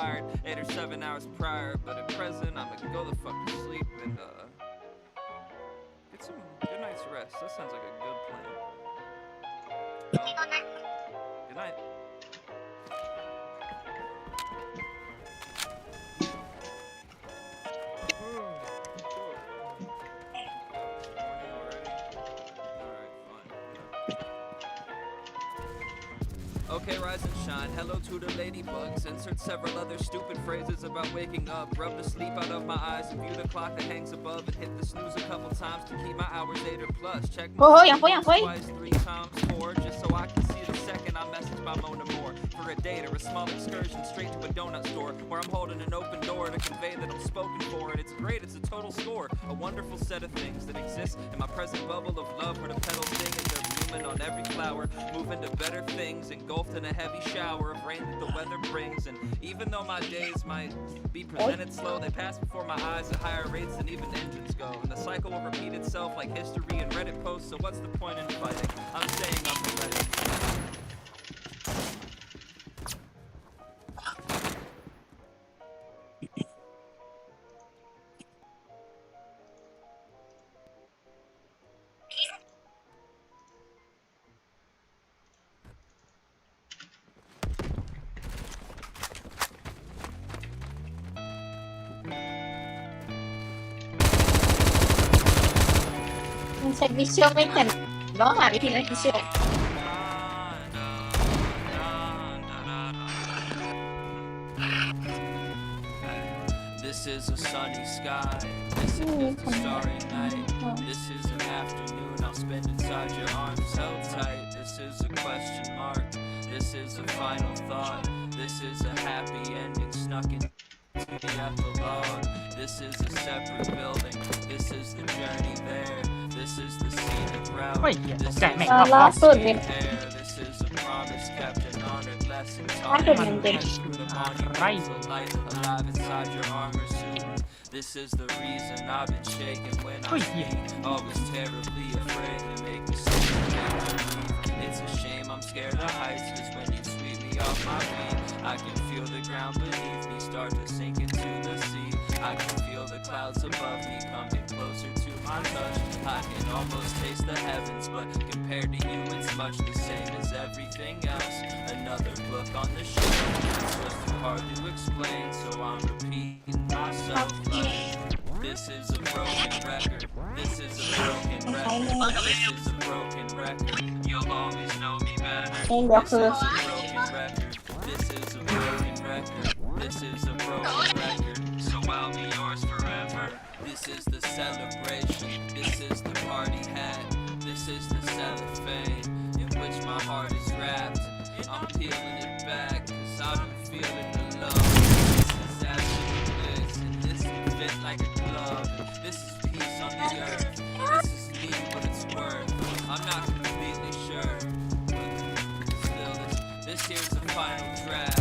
tired 8 or 7 hours prior, but at present I'ma go the fuck to sleep and get some good night's rest. That sounds like a good plan. Good night. Okay, rise and shine. Hello to the ladybugs. Insert several other stupid phrases about waking up. Rub the sleep out of my eyes and view the clock that hangs above. And hit the snooze a couple times to keep my hours 8 or plus. Check my phone twice, 3 times, 4, just so I can see the second I message by Mona Moore. For a date or a small excursion straight to a donut store where I'm holding an open door to convey that I'm spoken for. And it's great, it's a total score. A wonderful set of things that exist in my present bubble of love where the petals sing and they're blooming on every flower. Moving to better things, engulfed in a heavy shower of rain that the weather brings. And even though my days might be presented slow, they pass before my eyes at higher rates than even engines go. And the cycle will repeat itself like history and Reddit posts, so what's the point in fighting? I'm staying up and ready. Servicio ไม่เห็นต้องหาวิธีเล่นวิเชียล This is a sunny sky. This is a starry night. This is an afternoon I'll spend inside your arms held tight. This is a question mark. This is a final thought. This is a happy ending snuck in the epilogue. This is a separate building. This is the journey there. This is the scenic route. This is hair. This is a promise kept an honored lesson taught. The monumental light alive inside your armor suit. This is the reason I've been shaking when I speak. Always terribly afraid to make mistakes. It's a shame I'm scared of heights, cause when you sweep me off my feet, I can feel the ground beneath me start to sink into the sea. I can feel the clouds above me coming closer to my touch. I can almost taste the heavens, but compared to you it's much the same as everything else. Another book on the shelf, it's just too hard to explain, so I'm repeating myself like, this is a broken record. This is a broken record. This is a broken record. You'll always know me better. This is a broken record. This is a broken record. This is a broken record. So I'll be yours forever. This is the celebration. This is the party hat. This is the cellophane in which my heart is wrapped. I'm peeling it back cause I've been feeling the love. This is absolute bliss and this can fit like a glove. This is peace on the earth. This is me what it's worth. I'm not completely sure, but still this here's the final draft.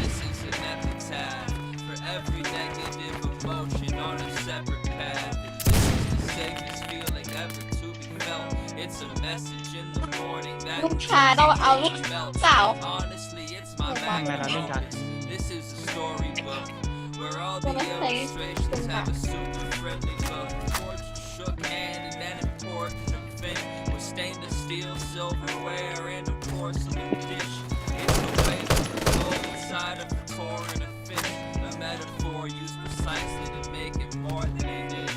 This is an epitaph for every negative emotion on a separate path. This is the safest feeling ever to be felt. It's a message in the morning that ลูกชายต้องเอาลูกสาว honestly it's my magnum. This is a storybook where all the illustrations have a super friendly look. Fortune shook hand in an important event with stainless steel silverware and a porcelain dish. It's the way that the gold inside of the core and a fish, a metaphor used precisely to make it more than it is.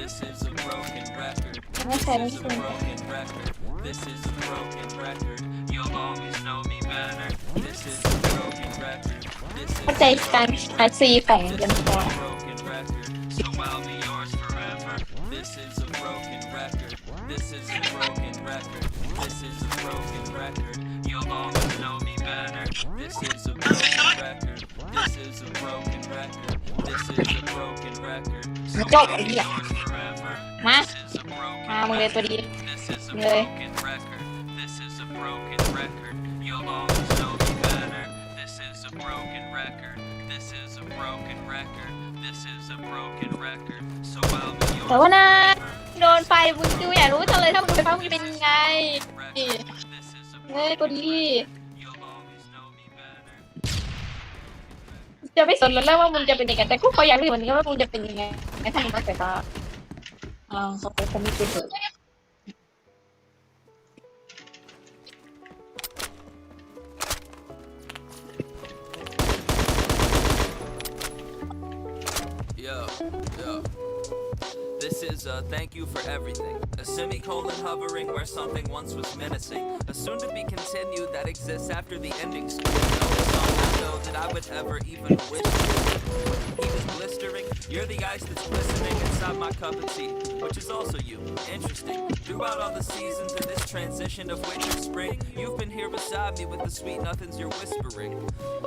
This is a broken record. This is a broken record. This is a broken record. You'll always know me better. This is a broken record. This is เข้าใจการอาซีของเดนฟอร์ broken record. So I'll be yours forever. This is a broken record. This is a broken record. This is a broken record. You'll always know me better. This is a broken record. This is a broken record. This is a broken record. So Go, I'll be yeah. yours forever. Ma. This is a broken มึงเลยตัวดี This is a Really? broken record. This is a broken record. You'll always know me better. This is a broken record. This is a broken record. This is a broken record. So I'll be yours แต่ว่านะ forever. โดนไฟมึงดูอยากรู้จังเลยถ้ามึงโดนไฟมึงจะเป็นยังไง This is a เฮ้ยตัวดี You'll always know me better. จะไปสนแล้วว่ามึงจะเป็นยังไงแต่กูขออยากรู้เหมือนกันว่ามึงจะเป็นยังไงถ้ามึงมาใส่ตาเขาไปคอมมิชเปิด Yo. This is a thank you for everything. A semicolon hovering where something once was menacing. A soon to be continued that exists after the ending screen. No song I know that I would ever even wish. He was blistering. You're the ice that's glistening inside my cup of tea, which is also you. Interesting. Throughout all the seasons in this transition of winter spring, you've been here beside me with the sweet nothings you're whispering.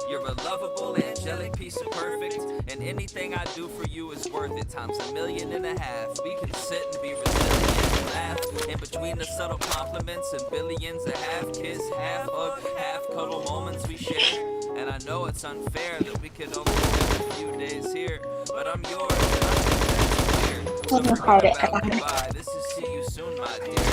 You're a lovable, angelic piece of perfect, and anything I do for you is worth it times 1.5 million. We can sit and be resilient and laugh in between the subtle compliments and billions of half kiss, half hug, half cuddle moments we share. And I know it's unfair that we could only spend a few days here, but I'm yours and I think that's weird. So forget about goodbye. This is see you soon, my dear.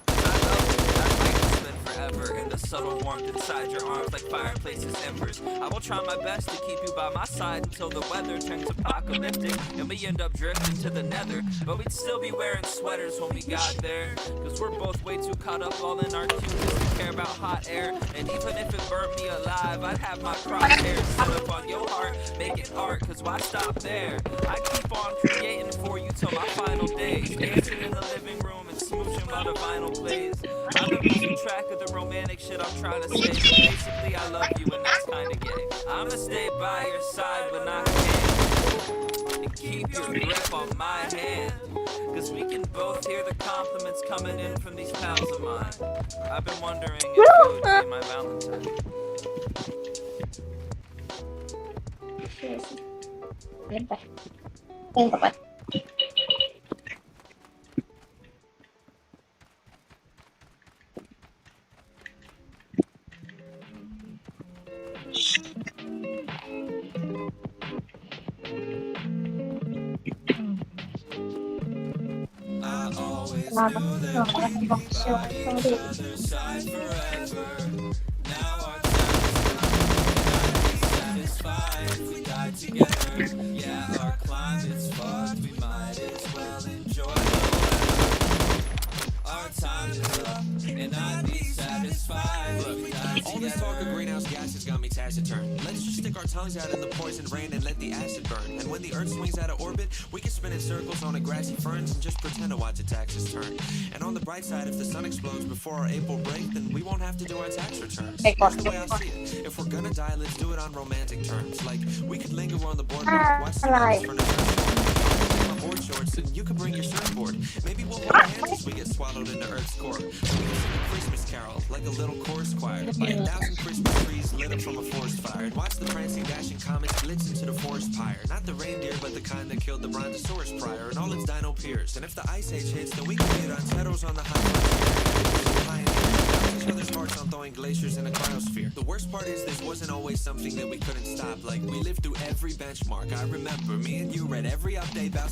'Cause I love you, and I'd like to spend forever in the subtle warmth inside your arms like fireplaces embers. I will try my best to keep you by my side until the weather turns apocalyptic and we end up drifting to the nether. But we'd still be wearing sweaters when we got there, cause we're both way too caught up all in our cuteness to care about hot air. And even if it burnt me alive, I'd have my crosshairs set up on your heart, make it art, cause why stop there? I keep on creating for you till my final days, dancing in the living room and smooching while the vinyl plays. I've been losing track of the romantic shit I'm trying to say, but basically I love you and that's kinda gay. I'ma stay by your side when I can, and keep your grip on my hand, cause we can both hear the compliments coming in from these pals of mine. I've been wondering if you would be my Valentine. Lênไปเล่นต่อไป I always เรา knew เรา that ก็ we'd บอก be เชื่อ by ต้อง each ดู other's side forever. Now our time is come, and I'd be satisfied if we died together. Yeah, our climate's fucked, we might as well enjoy the weather. Our time is up, and I'd be satisfied if we died All this talk of together. greenhouse gases got me taciturn. Let's just stick our tongues out in the poison rain and let the acid burn. And when the earth swings out of orbit, we can spin in circles on a grassy ferns and just pretend to watch its axis turn. And on the bright side, if the sun explodes before our April break, then we won't have to do our tax returns. Here's the way I see it. If we're gonna die, let's do it on romantic terms. Like, we could linger on the boardwalk, watch the mountains from the my board shorts, and you can bring your surfboard. Maybe we'll hold hands as we get swallowed into Earth's core. We can sing a Christmas carol, like a little chorus choir, by 1,000 Christmas trees lit up from a forest fire, and watch the prancing, dashing comets blitz into the forest pyre. Not the reindeer, but the kind that killed the brontosaurus prior, and all its dino peers. And if the ice age hits, then we can get on Teros on the high each other's hearts on thawing glaciers in a cryosphere. The worst part is this wasn't always something that we couldn't stop. Like, we lived through every benchmark. I remember me and you read every update about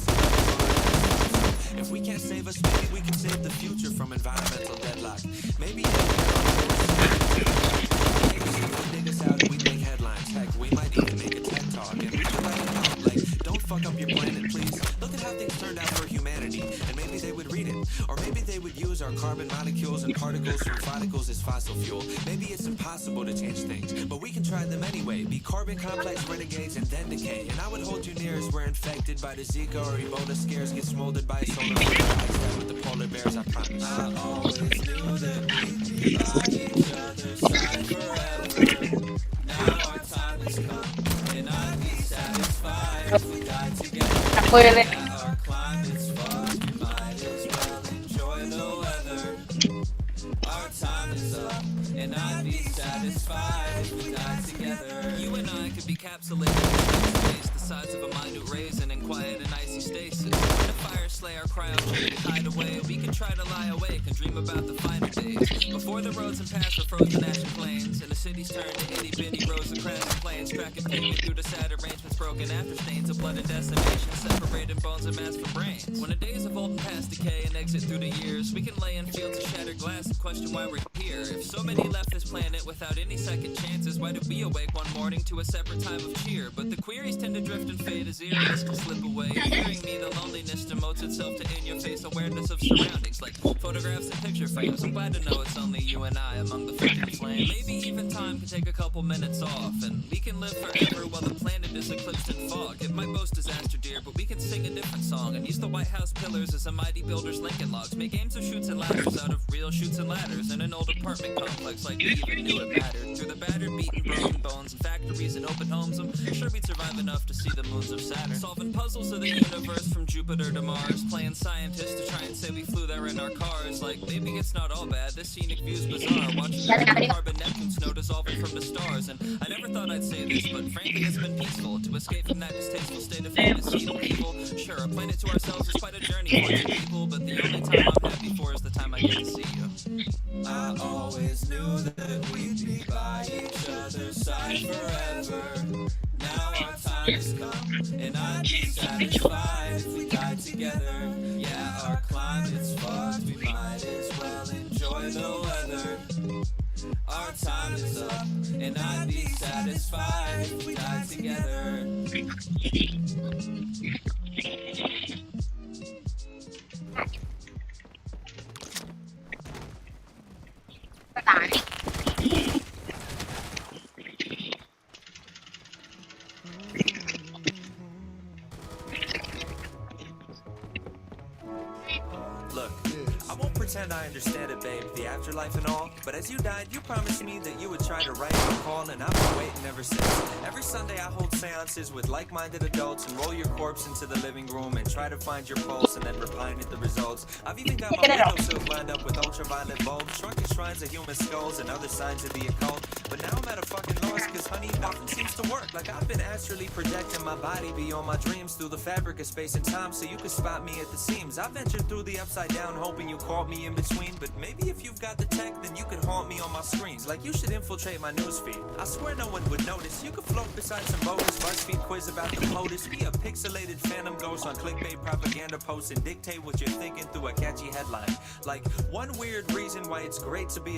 if we can't save us, maybe we can save the future from environmental deadlock. Maybe dig us out and we make headlines. Heck, we might even make a TED talk and we can write it out. Like, don't fuck up your planet, please. Look at how things turned out for humanity, and maybe they would read it. Or maybe they would use our carbon molecules and particles from follicles as fossil fuel. Maybe it's impossible to change things, but we can try them anyway. Be carbon complex renegades and then decay. And I would hold you near as we're infected by the Zika or Ebola scares, get smoldered by solar flares. With the polar bears, I promise. I always knew that we'd be by each other's side forever. Now our time has come, and I'd be satisfied if we died together. คุยเลย Yeah, our climate's fucked, we might as well enjoy the weather. Our time is up, and I'd be satisfied if we died together. You and I could be capsulated in space, the size of a minute raisin in quiet and icy stasis. When the fire slay our cryogenic hideaway, we can try to lie awake and dream about the finer days. Before the roads and paths were frozen ashen plains, and the cities turned to itty bitty rows of crash planes, tracking pavement through the sad arrangements. broken after stains of blood and decimation, separating bones and mass from brains. When the days of old and past decay and exit through the years, we can lay in fields of shattered glass and question why we're here. If so many left this planet without any second chances, why did we awake one morning to a separate time of cheer? But the queries tend to drift and fade as eeriness can slip away. Hearing me, the loneliness demotes itself to in-your-face awareness of surroundings, like photographs and picture frames. I'm glad to know it's only you and I among the flickering flame. Maybe even time can take a couple minutes off, and we can live forever while the planet is eclipsed in fog. It might boast disaster, dear, but we can sing a different song and use the White House pillars as a mighty builder's Lincoln logs. Make games of shoots and ladders out of real shoots and ladders in an old apartment complex like we even knew it mattered. Through the battered, beaten, broken bones and factories and open homes, I'm sure we'd survive enough to see the moons of Saturn. Solving puzzles of the universe from Jupiter to Mars, playing scientists to try and say we flew there in our cars. Like, maybe it's not all bad, this scenic view's bizarre. Watching the carbon Neptune snow dissolving from the stars. And I never thought I'd say this, but frankly it's been peaceful to escape from that distasteful state of fantasy and evil. Sure, a planet to ourselves is quite a journey for you people, but the only time I'm happy for is the time I get to see you. I always knew that we'd be by each other's side forever. Now our time has come, and I'd be satisfied if we died together. Yeah, our climate's fucked, we might as well enjoy the weather. Our time is up, and I'd be satisfied if we died together. Look, I won't pretend I understand it, babe, the afterlife and all, but as you died, you promised me that you would try to write a call, and I've been waiting ever since. Every Sunday I hold seances with like-minded adults and roll your corpse into the living room and try to find your pulse and then refine at the results. I've even got my windowsills lined up with ultraviolet bulbs, shrunken shrines of human skulls and other signs of the occult. But now I'm at a fucking loss, cause honey, nothing seems to work. Like I've been astrally projecting my body beyond my dreams through the fabric of space and time so you could spot me at the seams. I ventured through the upside down hoping you caught me in between, but maybe if you've got the tech, then you could haunt me on my screens. Like you should infiltrate my newsfeed. I swear no one would notice. You could float beside some bogus BuzzFeed quiz about the POTUS. Be a pixelated phantom ghost on clickbait propaganda posts and dictate what you're thinking through a catchy headline. Like one weird reason why it's great to be